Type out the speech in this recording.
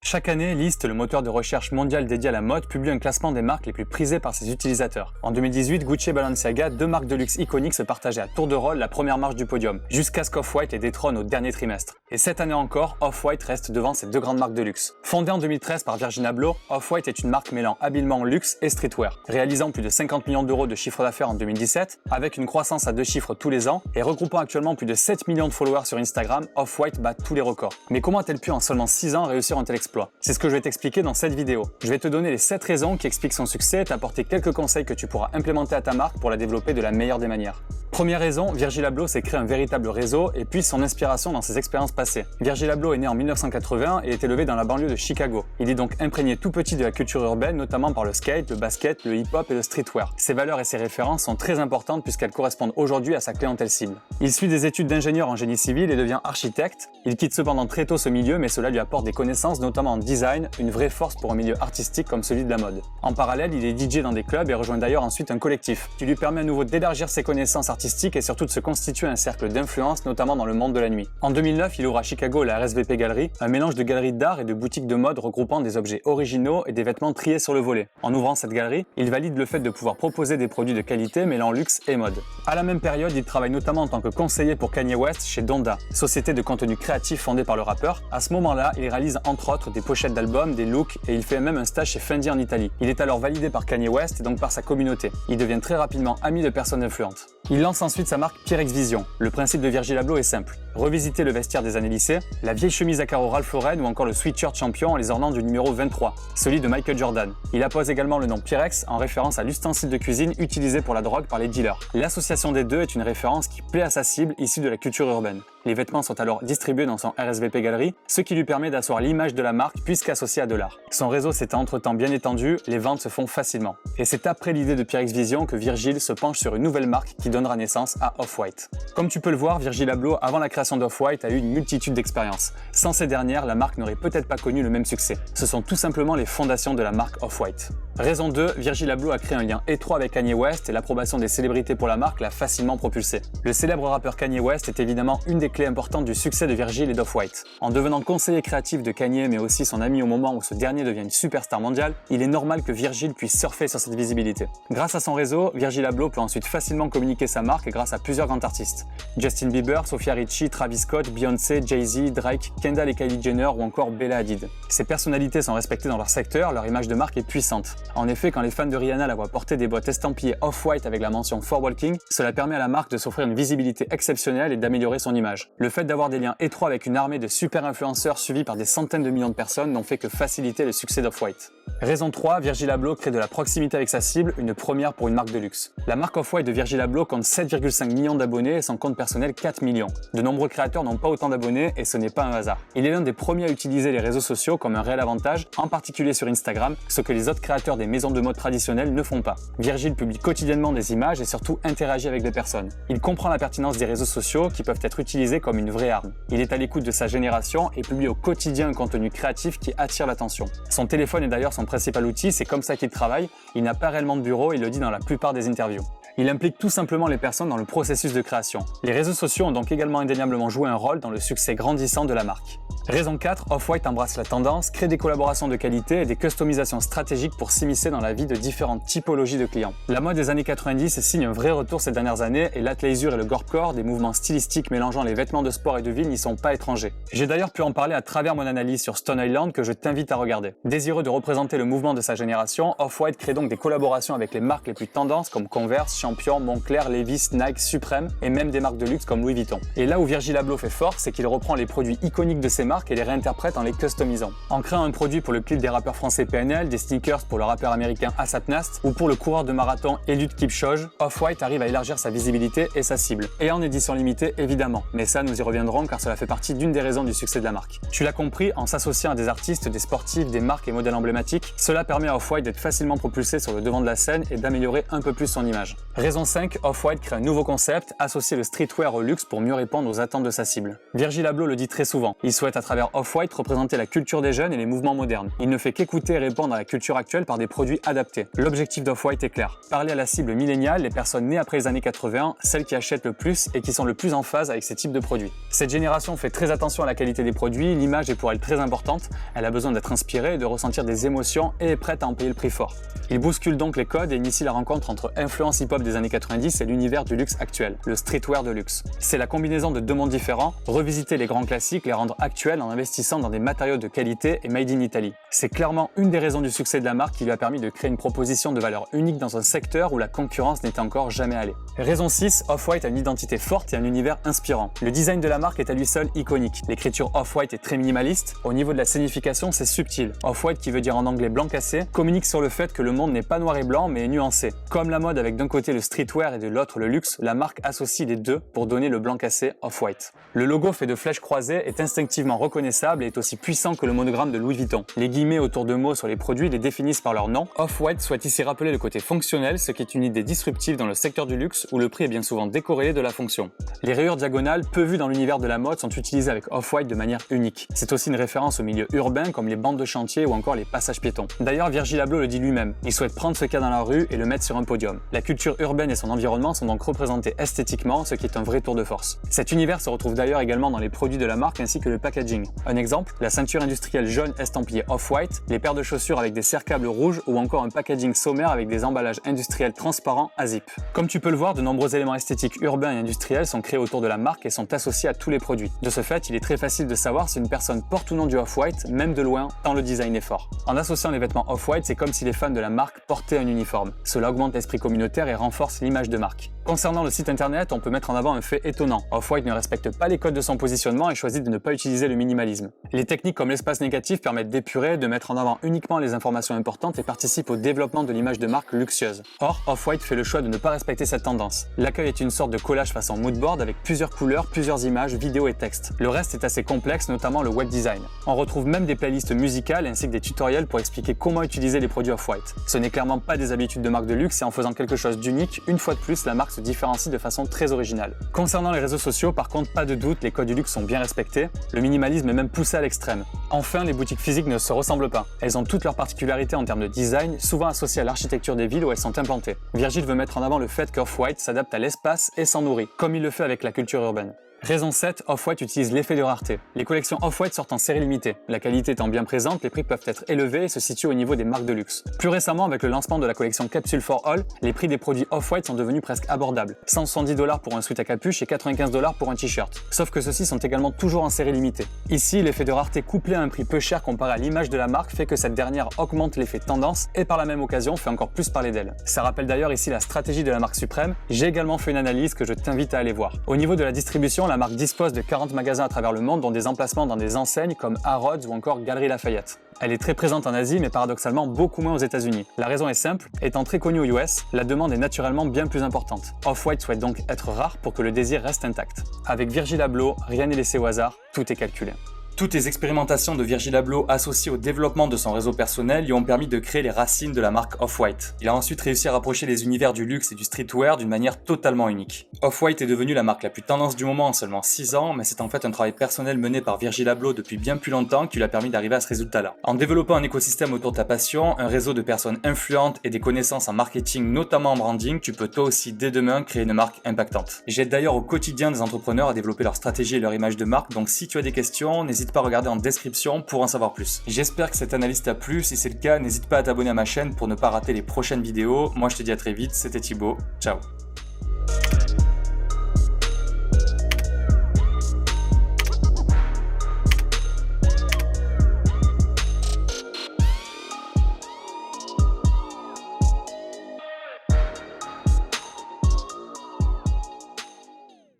Chaque année, Lyst, le moteur de recherche mondial dédié à la mode, publie un classement des marques les plus prisées par ses utilisateurs. En 2018, Gucci et Balenciaga, deux marques de luxe iconiques, se partageaient à tour de rôle la première marche du podium, jusqu'à ce qu'Off-White les détrône au dernier trimestre. Et cette année encore, Off-White reste devant ces deux grandes marques de luxe. Fondée en 2013 par Virgil Abloh, Off-White est une marque mêlant habilement luxe et streetwear, réalisant plus de 50 millions d'euros de chiffre d'affaires en 2017, avec une croissance à 2 chiffres tous les ans, et regroupant actuellement plus de 7 millions de followers sur Instagram, Off-White bat tous les records. Mais comment a-t-elle pu en seulement 6 ans réussir un tel exploit? C'est ce que je vais t'expliquer dans cette vidéo. Je vais te donner les 7 raisons qui expliquent son succès et t'apporter quelques conseils que tu pourras implémenter à ta marque pour la développer de la meilleure des manières. Première raison, Virgil Abloh s'est créé un véritable réseau et puise son inspiration dans ses expériences passées. Virgil Abloh est né en 1980 et est élevé dans la banlieue de Chicago. Il est donc imprégné tout petit de la culture urbaine, notamment par le skate, le basket, le hip-hop et le streetwear. Ses valeurs et ses références sont très importantes puisqu'elles correspondent aujourd'hui à sa clientèle cible. Il suit des études d'ingénieur en génie civil et devient architecte. Il quitte cependant très tôt ce milieu, mais cela lui apporte des connaissances, notamment en design, une vraie force pour un milieu artistique comme celui de la mode. En parallèle, il est DJ dans des clubs et rejoint d'ailleurs ensuite un collectif, qui lui permet à nouveau d'élargir ses connaissances artistiques et surtout de se constituer un cercle d'influence, notamment dans le monde de la nuit. En 2009, il ouvre à Chicago la RSVP Gallery, un mélange de galeries d'art et de boutiques de mode regroupant des objets originaux et des vêtements triés sur le volet. En ouvrant cette galerie, il valide le fait de pouvoir proposer des produits de qualité mêlant luxe et mode. À la même période, il travaille notamment en tant que conseiller pour Kanye West chez Donda, société de contenu créatif fondée par le rappeur. À ce moment-là, il réalise entre autres des pochettes d'albums, des looks et il fait même un stage chez Fendi en Italie. Il est alors validé par Kanye West et donc par sa communauté. Il devient très rapidement ami de personnes influentes. Il lance ensuite sa marque Pyrex Vision. Le principe de Virgil Abloh est simple. Revisiter le vestiaire des années lycée, la vieille chemise à carreaux Ralph Lauren ou encore le sweatshirt champion en les ornant du numéro 23, celui de Michael Jordan. Il appose également le nom Pyrex en référence à l'ustensile de cuisine utilisé pour la drogue par les dealers. L'association des deux est une référence qui plaît à sa cible issue de la culture urbaine. Les vêtements sont alors distribués dans son RSVP Gallery, ce qui lui permet d'asseoir l'image de la marque puisqu'associée à de l'art. Son réseau s'étant entre-temps bien étendu, les ventes se font facilement. Et c'est après l'idée de Pyrex Vision que Virgil se penche sur une nouvelle marque qui donnera naissance à Off-White. Comme tu peux le voir, Virgil Abloh, avant la création d'Off-White, a eu une multitude d'expériences. Sans ces dernières, la marque n'aurait peut-être pas connu le même succès. Ce sont tout simplement les fondations de la marque Off-White. Raison 2, Virgil Abloh a créé un lien étroit avec Kanye West et l'approbation des célébrités pour la marque l'a facilement propulsé. Le célèbre rappeur Kanye West est évidemment une des clés importantes du succès de Virgil et d'Off-White. En devenant conseiller créatif de Kanye mais aussi son ami au moment où ce dernier devient une superstar mondiale, il est normal que Virgil puisse surfer sur cette visibilité. Grâce à son réseau, Virgil Abloh peut ensuite facilement communiquer sa marque grâce à plusieurs grands artistes. Justin Bieber, Sofia Richie, Travis Scott, Beyoncé, Jay-Z, Drake, Kendall et Kylie Jenner ou encore Bella Hadid. Ces personnalités sont respectées dans leur secteur, leur image de marque est puissante. En effet, quand les fans de Rihanna la voient porter des bottes estampillées Off-White avec la mention For Walking, cela permet à la marque de s'offrir une visibilité exceptionnelle et d'améliorer son image. Le fait d'avoir des liens étroits avec une armée de super influenceurs suivis par des centaines de millions de personnes n'ont fait que faciliter le succès d'Off-White. Raison 3, Virgil Abloh crée de la proximité avec sa cible, une première pour une marque de luxe. La marque Off-White de Virgil Abloh compte 7,5 millions d'abonnés et son compte personnel 4 millions. De nombreux créateurs n'ont pas autant d'abonnés et ce n'est pas un hasard. Il est l'un des premiers à utiliser les réseaux sociaux comme un réel avantage, en particulier sur Instagram, ce que les autres créateurs des maisons de mode traditionnelles ne font pas. Virgil publie quotidiennement des images et surtout interagit avec les personnes. Il comprend la pertinence des réseaux sociaux qui peuvent être utilisés comme une vraie arme. Il est à l'écoute de sa génération et publie au quotidien un contenu créatif qui attire l'attention. Son téléphone est d'ailleurs son principal outil, c'est comme ça qu'il travaille. Il n'a pas réellement de bureau, il le dit dans la plupart des interviews. Il implique tout simplement les personnes dans le processus de création. Les réseaux sociaux ont donc également indéniablement joué un rôle dans le succès grandissant de la marque. Raison 4, Off-White embrasse la tendance, crée des collaborations de qualité et des customisations stratégiques pour s'immiscer dans la vie de différentes typologies de clients. La mode des années 90 signe un vrai retour ces dernières années et l'athleisure et le gorpcore, des mouvements stylistiques mélangeant les vêtements de sport et de ville, n'y sont pas étrangers. J'ai d'ailleurs pu en parler à travers mon analyse sur Stone Island que je t'invite à regarder. Désireux de représenter le mouvement de sa génération, Off-White crée donc des collaborations avec les marques les plus tendances comme Converse, Champion, Moncler, Levi's, Nike, Supreme et même des marques de luxe comme Louis Vuitton. Et là où Virgil Abloh fait fort, c'est qu'il reprend les produits iconiques de ses marques et les réinterprète en les customisant. En créant un produit pour le clip des rappeurs français PNL, des sneakers pour le rappeur américain Asap Nast ou pour le coureur de marathon Eliud Kipchoge, Off-White arrive à élargir sa visibilité et sa cible. Et en édition limitée évidemment, mais ça nous y reviendrons car cela fait partie d'une des raisons du succès de la marque. Tu l'as compris, en s'associant à des artistes, des sportifs, des marques et modèles emblématiques, cela permet à Off-White d'être facilement propulsé sur le devant de la scène et d'améliorer un peu plus son image. Raison 5, Off-White crée un nouveau concept, associer le streetwear au luxe pour mieux répondre aux attentes de sa cible. Virgil Abloh le dit très souvent, il souhaite à travers Off-White représenter la culture des jeunes et les mouvements modernes. Il ne fait qu'écouter et répondre à la culture actuelle par des produits adaptés. L'objectif d'Off-White est clair, parler à la cible milléniale, les personnes nées après les années 80, celles qui achètent le plus et qui sont le plus en phase avec ces types de produits. Cette génération fait très attention à la qualité des produits, l'image est pour elle très importante, elle a besoin d'être inspirée, de ressentir des émotions et est prête à en payer le prix fort. Il bouscule donc les codes et initie la rencontre entre influence hip-hop des années 90 et l'univers du luxe actuel, le streetwear de luxe. C'est la combinaison de deux mondes différents, revisiter les grands classiques, les rendre actuels en investissant dans des matériaux de qualité et made in Italy. C'est clairement une des raisons du succès de la marque qui lui a permis de créer une proposition de valeur unique dans un secteur où la concurrence n'était encore jamais allée. Raison 6, Off-White a une identité forte et un univers inspirant. Le design de la marque est à lui seul iconique. L'écriture Off-White est très minimaliste. Au niveau de la signification, c'est subtil. Off-White, qui veut dire en anglais blanc cassé, communique sur le fait que le monde n'est pas noir et blanc mais est nuancé. Comme la mode avec d'un côté le streetwear et de l'autre le luxe, la marque associe les deux pour donner le blanc cassé Off-White. Le logo fait de flèches croisées est instinctivement reconnaissable et est aussi puissant que le monogramme de Louis Vuitton. Les guillemets autour de mots sur les produits les définissent par leur nom. Off-White souhaite ici rappeler le côté fonctionnel, ce qui est une idée disruptive dans le secteur du luxe où le prix est bien souvent décorrélé de la fonction. Les rayures diagonales, peu vues dans l'univers de la mode, sont utilisées avec Off-White de manière unique. C'est aussi une référence au milieu urbain comme les bandes de chantier ou encore les passages piétons. D'ailleurs, Virgil Abloh le dit lui-même, il souhaite prendre ce cas dans la rue et le mettre sur un podium. La culture urbaine et son environnement sont donc représentés esthétiquement, ce qui est un vrai tour de force. Cet univers se retrouve d'ailleurs également dans les produits de la marque ainsi que le packaging. Un exemple, la ceinture industrielle jaune estampillée Off-White, les paires de chaussures avec des cerclables rouges ou encore un packaging sommaire avec des emballages industriels transparents à zip. Comme tu peux le voir, de nombreux éléments esthétiques urbains et industriels sont créés autour de la marque et sont associés à tous les produits. De ce fait, il est très facile de savoir si une personne porte ou non du Off-White, même de loin, tant le design est fort. En associant les vêtements Off-White, c'est comme si les fans de la marque portaient un uniforme. Cela augmente l'esprit communautaire et renforce l'image de marque. Concernant le site internet, on peut mettre en avant un fait étonnant. Off-White ne respecte pas les codes de son positionnement et choisit de ne pas utiliser le minimalisme. Les techniques comme l'espace négatif permettent d'épurer, de mettre en avant uniquement les informations importantes et participent au développement de l'image de marque luxueuse. Or, Off-White fait le choix de ne pas respecter cette tendance. L'accueil est une sorte de collage façon moodboard avec plusieurs couleurs, plusieurs images, vidéos et textes. Le reste est assez complexe, notamment le web design. On retrouve même des playlists musicales ainsi que des tutoriels pour expliquer comment utiliser les produits Off-White. Ce n'est clairement pas des habitudes de marque de luxe et en faisant quelque chose d'unique, une fois de plus, la marque se différencie de façon très originale. Concernant les réseaux sociaux, par contre, pas de doute, les codes du luxe sont bien respectés. Le minimalisme est même poussé à l'extrême. Enfin, les boutiques physiques ne se ressemblent pas. Elles ont toutes leurs particularités en termes de design, souvent associées à l'architecture des villes où elles sont implantées. Virgil veut mettre en avant le fait qu'Off-White s'adapte à l'espace et s'en nourrit, comme il le fait avec la culture urbaine. Raison 7, Off-White utilise l'effet de rareté. Les collections Off-White sortent en série limitée. La qualité étant bien présente, les prix peuvent être élevés et se situent au niveau des marques de luxe. Plus récemment, avec le lancement de la collection Capsule for All, les prix des produits Off-White sont devenus presque abordables. 170 $ pour un sweat à capuche et 95 $ pour un t-shirt. Sauf que ceux-ci sont également toujours en série limitée. Ici, l'effet de rareté couplé à un prix peu cher comparé à l'image de la marque fait que cette dernière augmente l'effet tendance et par la même occasion fait encore plus parler d'elle. Ça rappelle d'ailleurs ici la stratégie de la marque Suprême. J'ai également fait une analyse que je t'invite à aller voir. Au niveau de la distribution, la marque dispose de 40 magasins à travers le monde dont des emplacements dans des enseignes comme Harrods ou encore Galeries Lafayette. Elle est très présente en Asie mais paradoxalement beaucoup moins aux États-Unis. La raison est simple, étant très connue aux US, la demande est naturellement bien plus importante. Off-White souhaite donc être rare pour que le désir reste intact. Avec Virgil Abloh, rien n'est laissé au hasard, tout est calculé. Toutes les expérimentations de Virgil Abloh associées au développement de son réseau personnel lui ont permis de créer les racines de la marque Off-White. Il a ensuite réussi à rapprocher les univers du luxe et du streetwear d'une manière totalement unique. Off-White est devenue la marque la plus tendance du moment en seulement 6 ans, mais c'est en fait un travail personnel mené par Virgil Abloh depuis bien plus longtemps qui lui a permis d'arriver à ce résultat-là. En développant un écosystème autour de ta passion, un réseau de personnes influentes et des connaissances en marketing, notamment en branding, tu peux toi aussi dès demain créer une marque impactante. J'aide d'ailleurs au quotidien des entrepreneurs à développer leur stratégie et leur image de marque, donc si tu as des questions, n'hésite pas à regarder en description pour en savoir plus. J'espère que cette analyse t'a plu, si c'est le cas, n'hésite pas à t'abonner à ma chaîne pour ne pas rater les prochaines vidéos. Moi je te dis à très vite, c'était Thibaut, ciao.